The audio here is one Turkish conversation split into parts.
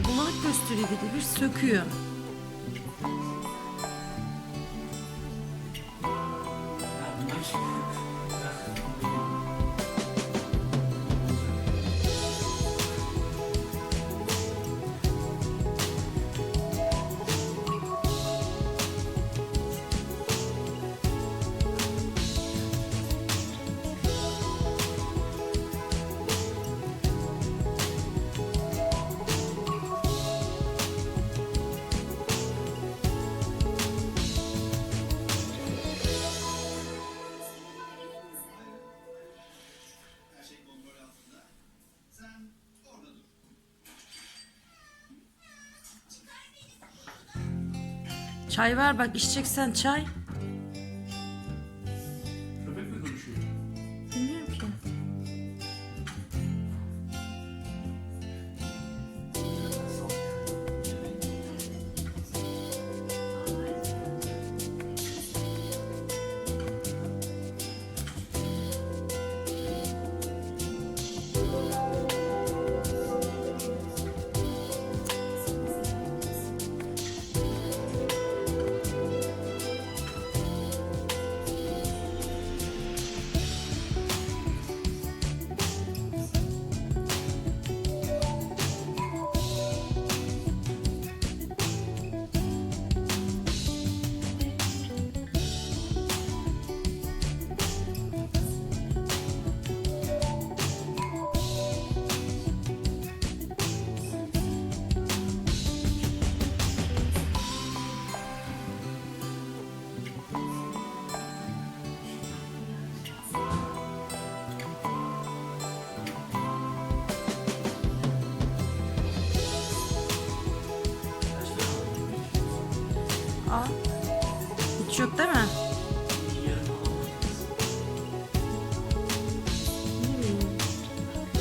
bulanık gösteriyor bir söküyor. Çay var bak, içeceksen çay. Bebek mi konuşuyor? Bilmiyorum ki. Al. Hiç yok değil mi?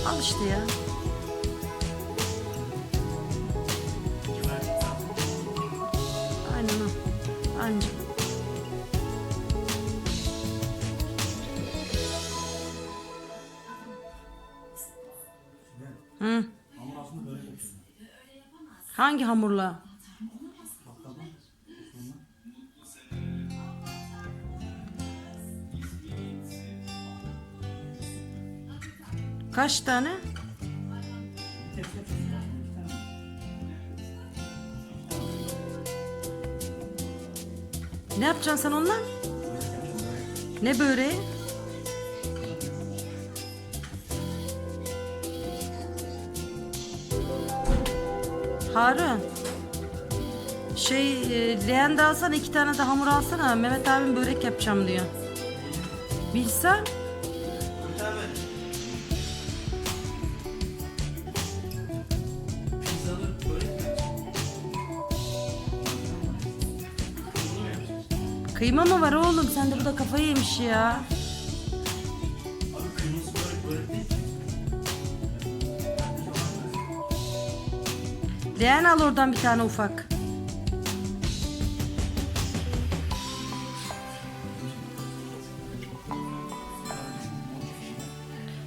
Al işte ya. Aynen o. Anca. Hı. Hangi hamurla? Kaç tane? Ne yapacaksın sen onunla? Ne böreği? Harun. Leğen de alsana, 2 tane de hamur alsana. Mehmet abim börek yapacağım diyor. Bilsem. Kıyma mı var oğlum? Sen de bu da kafayı yemiş ya. Abi kırmızı börek değil. Leğen al oradan bir tane ufak.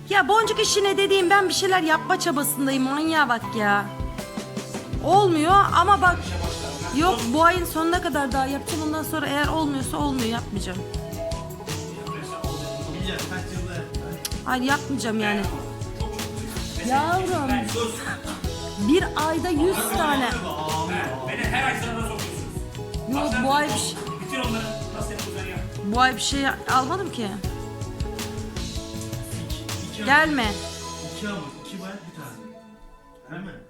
Ya boncuk işine dediğim, ben bir şeyler yapma çabasındayım. Manyağa bak ya. Olmuyor ama bak. Yok, bu ayın sonuna kadar daha yapacağım. Ondan sonra eğer olmuyorsa olmuyor, yapmayacağım. Hayır, yapmayacağım yani. Yavrum. Bir ayda 100 tane. Beni her ay sınavına sokuyorsunuz. Yok, bu ay bir şey. Bitir onları. Nasıl yapıyorsan yap. Bu ay bir şey almadım ki. Gelme. 2 ama 2 var bir tane. Hemen.